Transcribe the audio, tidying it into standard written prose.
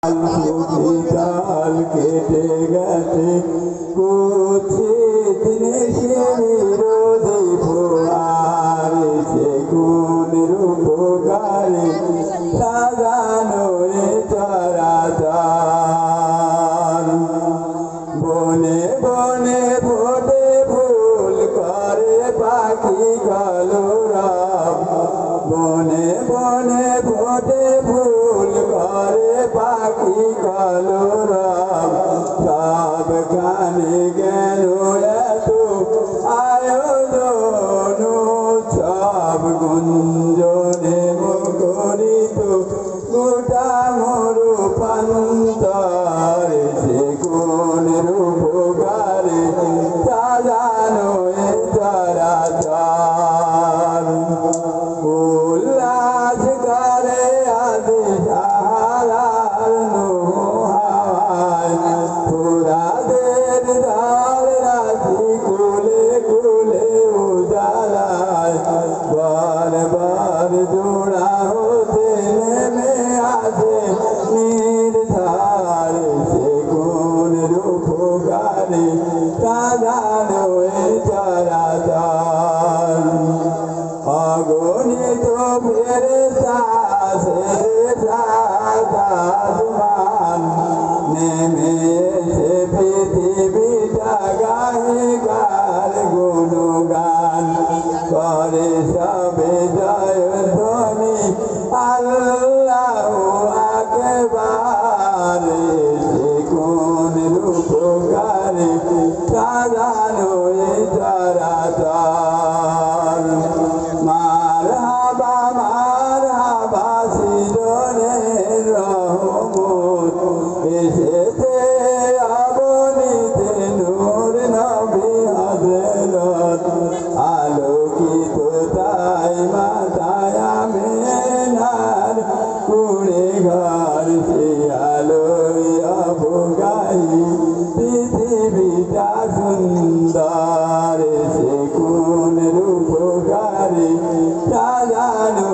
কাল কেটে গেছে কুচিত নেশে বিরোধী ফোয়ার সে কোন রূপকারে সাজানো এ চরাচর বনে বনে ফোটে ফুল করে পাখি কলরব বনে বনে ফোটে ফুল করে পাখি কলরব সবখানে গেল এত আয়োজন সব গুঞ্জনে মুখরিত গোটা মরু প্রান্তর সে কোন রূপকারে সাজানো এ চরাচর উল্লাস করে আদি সারার নোহায় ফুরাদের ধার রাশি কুলে কুলে উজালায় বারবার জোড়া হতে নেমে আসে নির্ধার সে কোন রূপকারে সাজানো এ চরাচর অগণিত ফেরেশতা আসমান নেমে এসে পৃথিবীটা গায়ে গার গুণগান করে সবে জয় ধ্বনি আল্লাহু আকবার সে কোন রূপকারে সাজানো এ চরাচর মারহাবা শিরনের রহমত এসেছে অগণিতে নূর নবী হযরত আলোকিত তাই মাতায় আমেনার কুড়ে ঘর সে আলোয় অবগাহী পৃথিবীটা সুন্দর সে কোন রূপকারে সাজানো